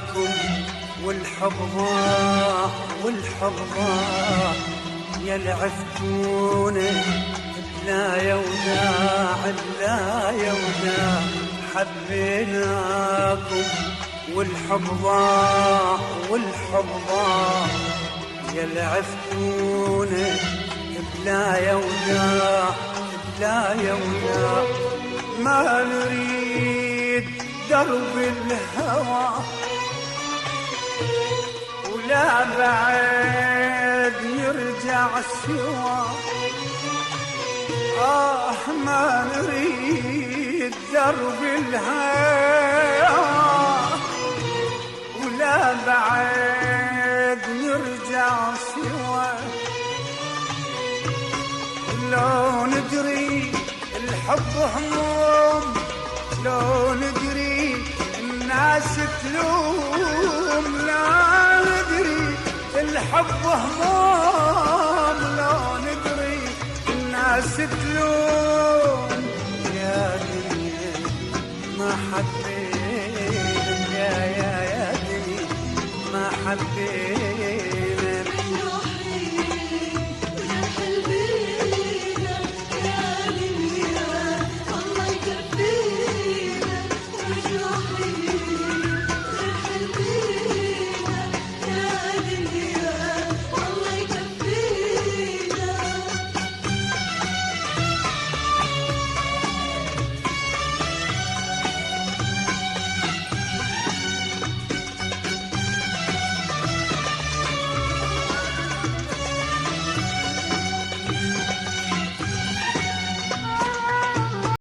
جيناكم والحب ضاع والحب ضاع، يا العفتونا لا يوداع لا يوداع، حبيناكم والحب ضاع والحب ضاع، يا العفتونا لا يوداع لا يوداع، ما نريد درب الهوى ولا بعد يرجع سوا، ما نريد درب الهوى ولا بعد يرجع سوا، لو ندري الحب هموم، لو ندري الناس تلوم، لا ندري الحب هموم، لو ندري الناس تلوم، يا دنيا ما حبيت، يا دنيا ما حبيت